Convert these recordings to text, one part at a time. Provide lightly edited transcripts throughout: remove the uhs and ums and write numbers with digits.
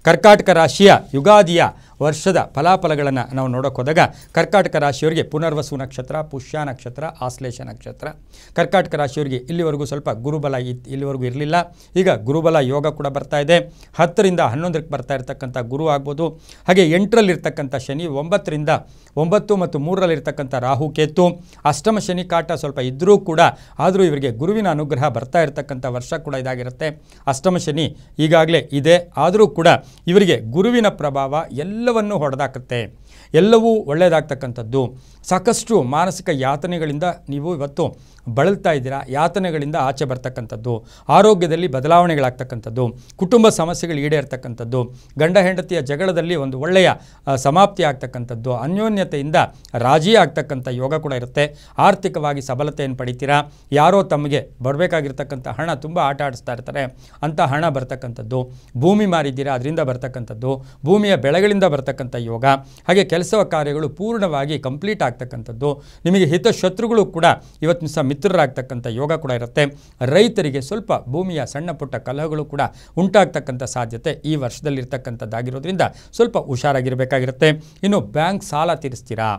ಕರ್ಕಾಟಕ ರಾಶಿಯ ಯುಗಾದಿಯ ವರ್ಷದ ಫಲಾಫಲಗಳನ್ನು ನಾವು ನೋಡೋಕೆ ಹೋದಾಗ ಕರ್ಕಾಟಕ ರಾಶಿಯವರಿಗೆ ಪುನರ್ವಸು ನಕ್ಷತ್ರ, ಪುಷ್ಯ ನಕ್ಷತ್ರ, ಆಶ್ಲೇಷ ನಕ್ಷತ್ರ. ಕರ್ಕಾಟಕ ರಾಶಿಯವರಿಗೆ ಇಲ್ಲಿವರೆಗೂ ಸ್ವಲ್ಪ ಗುರುಬಲ ಇಲ್ಲಿವರೆಗೂ ಇರಲಿಲ್ಲ. ಈಗ ಗುರುಬಲ ಯೋಗ ಕೂಡ ಬರ್ತಾ ಇದೆ. 10ರಿಂದ 11ಕ್ಕೆ ಬರ್ತಾ ಇರತಕ್ಕಂಥ ಗುರು ಆಗ್ಬೋದು. ಹಾಗೆ 8ರಲ್ಲಿರ್ತಕ್ಕಂಥ ಶನಿ, 9ರಿಂದ 9 ಮತ್ತು 3ರಲ್ಲಿರ್ತಕ್ಕಂಥ ರಾಹು ಕೇತು, ಅಷ್ಟಮ ಶನಿ ಕಾಟ ಸ್ವಲ್ಪ ಇದ್ದರೂ ಕೂಡ ಆದರೂ ಇವರಿಗೆ ಗುರುವಿನ ಅನುಗ್ರಹ ಬರ್ತಾ ಇರತಕ್ಕಂಥ ವರ್ಷ ಕೂಡ ಇದಾಗಿರುತ್ತೆ. ಅಷ್ಟಮ ಶನಿ ಈಗಾಗಲೇ ಇದೆ, ಆದರೂ ಕೂಡ ಇವರಿಗೆ ಗುರುವಿನ ಪ್ರಭಾವ ಎಲ್ಲವನ್ನೂ ಹೊಡೆದಾಕುತ್ತೆ. ಎಲ್ಲವೂ ಒಳ್ಳೆಯದಾಗ್ತಕ್ಕಂಥದ್ದು. ಸಾಕಷ್ಟು ಮಾನಸಿಕ ಯಾತನೆಗಳಿಂದ ನೀವು ಇವತ್ತು ಬಳಲ್ತಾ ಇದ್ದೀರಾ. ಯಾತನೆಗಳಿಂದ ಆಚೆ ಬರ್ತಕ್ಕಂಥದ್ದು, ಆರೋಗ್ಯದಲ್ಲಿ ಬದಲಾವಣೆಗಳಾಗ್ತಕ್ಕಂಥದ್ದು, ಕುಟುಂಬ ಸಮಸ್ಯೆಗಳು ಈಡೇರ್ತಕ್ಕಂಥದ್ದು, ಗಂಡ ಹೆಂಡತಿಯ ಜಗಳದಲ್ಲಿ ಒಂದು ಒಳ್ಳೆಯ ಸಮಾಪ್ತಿ ಆಗ್ತಕ್ಕಂಥದ್ದು, ಅನ್ಯೋನ್ಯತೆಯಿಂದ ರಾಜಿ ಆಗ್ತಕ್ಕಂಥ ಯೋಗ ಕೂಡ ಇರುತ್ತೆ. ಆರ್ಥಿಕವಾಗಿ ಸಬಲತೆಯನ್ನು ಪಡಿತೀರಾ. ಯಾರೋ ತಮಗೆ ಬರಬೇಕಾಗಿರ್ತಕ್ಕಂಥ ಹಣ ತುಂಬ ಆಟ ಆಡಿಸ್ತಾ ಇರ್ತಾರೆ, ಅಂಥ ಹಣ ಬರ್ತಕ್ಕಂಥದ್ದು. ಭೂಮಿ ಮಾರಿದ್ದೀರಾ, ಅದರಿಂದ ಬರ್ತಕ್ಕಂಥದ್ದು, ಭೂಮಿಯ ಬೆಳೆಗಳಿಂದ ಬರ್ತಕ್ಕಂಥ ಯೋಗ. ಹಾಗೆ ಕೆಲಸ ಕಾರ್ಯಗಳು ಪೂರ್ಣವಾಗಿ ಕಂಪ್ಲೀಟ್ ಆಗ್ತಕ್ಕಂಥದ್ದು. ನಿಮಗೆ ಹಿತಶತ್ರುಗಳು ಕೂಡ ಇವತ್ತಿನ ಸಹ ಮಿತ್ರರಾಗ್ತಕ್ಕಂಥ ಯೋಗ ಕೂಡ ಇರುತ್ತೆ. ರೈತರಿಗೆ ಸ್ವಲ್ಪ ಭೂಮಿಯ ಸಣ್ಣ ಪುಟ್ಟ ಕಲಹಗಳು ಕೂಡ ಉಂಟಾಗ್ತಕ್ಕಂಥ ಸಾಧ್ಯತೆ ಈ ವರ್ಷದಲ್ಲಿರ್ತಕ್ಕಂಥದ್ದಾಗಿರೋದ್ರಿಂದ ಸ್ವಲ್ಪ ಹುಷಾರಾಗಿರಬೇಕಾಗಿರುತ್ತೆ. ಇನ್ನು ಬ್ಯಾಂಕ್ ಸಾಲ ತೀರಿಸ್ತೀರಾ,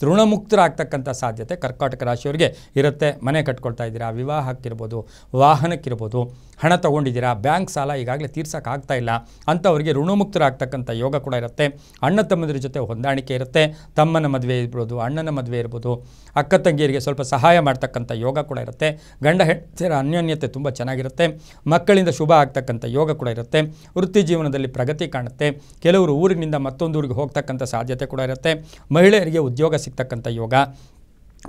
ಋಣಮುಕ್ತರಾಗ್ತಕ್ಕಂಥ ಸಾಧ್ಯತೆ ಕರ್ಕಾಟಕ ರಾಶಿಯವರಿಗೆ ಇರುತ್ತೆ. ಮನೆ ಕಟ್ಕೊಳ್ತಾ ಇದ್ದೀರಾ, ವಿವಾಹಕ್ಕಿರ್ಬೋದು, ವಾಹನಕ್ಕಿರ್ಬೋದು, ಹಣ ತೊಗೊಂಡಿದ್ದೀರಾ, ಬ್ಯಾಂಕ್ ಸಾಲ ಈಗಾಗಲೇ ತೀರ್ಸೋಕ್ಕಾಗ್ತಾ ಇಲ್ಲ ಅಂಥವರಿಗೆ ಋಣಮುಕ್ತರಾಗ್ತಕ್ಕಂಥ ಯೋಗ ಕೂಡ ಇರುತ್ತೆ. ಅಣ್ಣ ತಮ್ಮಂದಿರ ಜೊತೆ ಹೊಂದಾಣಿಕೆ ಇರುತ್ತೆ. ತಮ್ಮನ ಮದುವೆ ಇರ್ಬೋದು, ಅಣ್ಣನ ಮದುವೆ ಇರ್ಬೋದು, ಅಕ್ಕ ತಂಗಿಯರಿಗೆ ಸ್ವಲ್ಪ ಸಹಾಯ ಮಾಡ್ತಕ್ಕಂಥ ಯೋಗ ಕೂಡ ಇರುತ್ತೆ. ಗಂಡ ಹೆಂಡತಿಯರ ಅನ್ಯೋನ್ಯತೆ ತುಂಬ ಚೆನ್ನಾಗಿರುತ್ತೆ. ಮಕ್ಕಳಿಂದ ಶುಭ ಆಗ್ತಕ್ಕಂಥ ಯೋಗ ಕೂಡ ಇರುತ್ತೆ. ವೃತ್ತಿ ಜೀವನದಲ್ಲಿ ಪ್ರಗತಿ ಕಾಣುತ್ತೆ. ಕೆಲವರು ಊರಿನಿಂದ ಮತ್ತೊಂದು ಊರಿಗೆ ಹೋಗ್ತಕ್ಕಂಥ ಸಾಧ್ಯತೆ ಕೂಡ ಇರುತ್ತೆ. ಮಹಿಳೆಯರಿಗೆ ಉದ್ಯೋಗ ಸಿಗ್ತಕ್ಕಂಥ ಯೋಗ,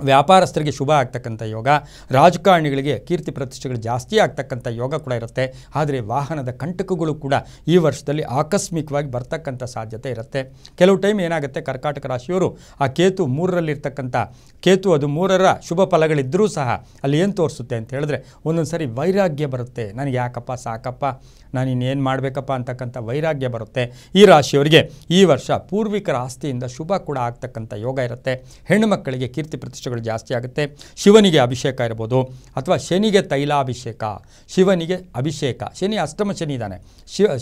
ವ್ಯಾಪಾರಸ್ಥರಿಗೆ ಶುಭ ಆಗ್ತಕ್ಕಂಥ ಯೋಗ, ರಾಜಕಾರಣಿಗಳಿಗೆ ಕೀರ್ತಿ ಪ್ರತಿಷ್ಠೆಗಳು ಜಾಸ್ತಿ ಆಗ್ತಕ್ಕಂಥ ಯೋಗ ಕೂಡ ಇರುತ್ತೆ. ಆದರೆ ವಾಹನದ ಕಂಟಕಗಳು ಕೂಡ ಈ ವರ್ಷದಲ್ಲಿ ಆಕಸ್ಮಿಕವಾಗಿ ಬರ್ತಕ್ಕಂಥ ಸಾಧ್ಯತೆ ಇರುತ್ತೆ. ಕೆಲವು ಟೈಮ್ ಏನಾಗುತ್ತೆ, ಕರ್ಕಾಟಕ ರಾಶಿಯವರು ಆ ಕೇತು 3ರಲ್ಲಿರ್ತಕ್ಕಂಥ ಕೇತು ಅದು 3ರ ಶುಭ ಫಲಗಳಿದ್ದರೂ ಸಹ ಅಲ್ಲಿ ಏನು ತೋರಿಸುತ್ತೆ ಅಂತ ಹೇಳಿದ್ರೆ ಒಂದೊಂದು ಸಾರಿ ವೈರಾಗ್ಯ ಬರುತ್ತೆ. ನನಗೆ ಯಾಕಪ್ಪ ಸಾಕಪ್ಪ, ನಾನು ಇನ್ನೇನು ಮಾಡಬೇಕಪ್ಪ ಅಂತಕ್ಕಂಥ ವೈರಾಗ್ಯ ಬರುತ್ತೆ. ಈ ರಾಶಿಯವರಿಗೆ ಈ ವರ್ಷ ಪೂರ್ವಿಕರ ಆಸ್ತಿಯಿಂದ ಶುಭ ಕೂಡ ಆಗ್ತಕ್ಕಂಥ ಯೋಗ ಇರುತ್ತೆ. ಹೆಣ್ಣು ಮಕ್ಕಳಿಗೆ ಕೀರ್ತಿ ಪ್ರತಿಷ್ಠೆಗಳು ಜಾಸ್ತಿ ಆಗುತ್ತೆ. ಶಿವನಿಗೆ ಅಭಿಷೇಕ ಇರ್ಬೋದು, ಅಥವಾ ಶನಿಗೆ ತೈಲಾಭಿಷೇಕ, ಶಿವನಿಗೆ ಅಭಿಷೇಕ. ಶನಿ ಅಷ್ಟಮ ಶನಿ ಇದ್ದಾನೆ,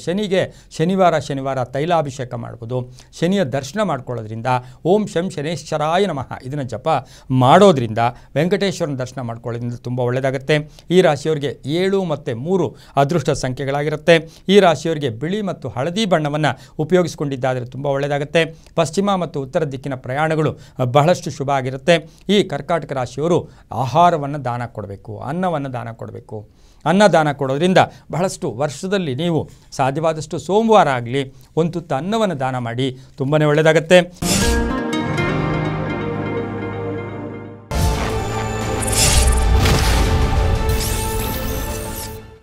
ಶನಿಗೆ ಶನಿವಾರ ತೈಲಾಭಿಷೇಕ ಮಾಡ್ಬೋದು. ಶನಿಯ ದರ್ಶನ ಮಾಡ್ಕೊಳ್ಳೋದ್ರಿಂದ ಓಂ ಶಂ ಶನೇಶ್ವರಾಯ ನಮಃ ಇದನ್ನು ಜಪ ಮಾಡೋದ್ರಿಂದ, ವೆಂಕಟೇಶ್ವರನ ದರ್ಶನ ಮಾಡ್ಕೊಳ್ಳೋದ್ರಿಂದ ತುಂಬ ಒಳ್ಳೆಯದಾಗುತ್ತೆ. ಈ ರಾಶಿಯವರಿಗೆ 7 ಮತ್ತು 3 ಅದೃಷ್ಟ ಸಂಖ್ಯೆಗಳಾಗಿರುತ್ತೆ. ಈ ರಾಶಿಯವರಿಗೆ ಬಿಳಿ ಮತ್ತು ಹಳದಿ ಬಣ್ಣವನ್ನು ಉಪಯೋಗಿಸಿಕೊಂಡಿದ್ದಾದರೆ ತುಂಬ ಒಳ್ಳೆಯದಾಗುತ್ತೆ. ಪಶ್ಚಿಮ ಮತ್ತು ಉತ್ತರ ದಿಕ್ಕಿನ ಪ್ರಯಾಣಗಳು ಬಹಳಷ್ಟು ಶುಭ ಆಗಿರುತ್ತೆ. ಈ ಕರ್ಕಾಟಕ ರಾಶಿಯವರು ಆಹಾರವನ್ನು ದಾನ ಕೊಡಬೇಕು, ಅನ್ನವನ್ನು ದಾನ ಕೊಡಬೇಕು. ಅನ್ನ ದಾನ ಕೊಡೋದ್ರಿಂದ ಬಹಳಷ್ಟು ವರ್ಷದಲ್ಲಿ ನೀವು ಸಾಧ್ಯವಾದಷ್ಟು ಸೋಮವಾರ ಆಗಲಿ ಒಂದು ತುತ್ತು ಅನ್ನವನ್ನು ದಾನ ಮಾಡಿ, ತುಂಬಾ ಒಳ್ಳೆಯದಾಗುತ್ತೆ.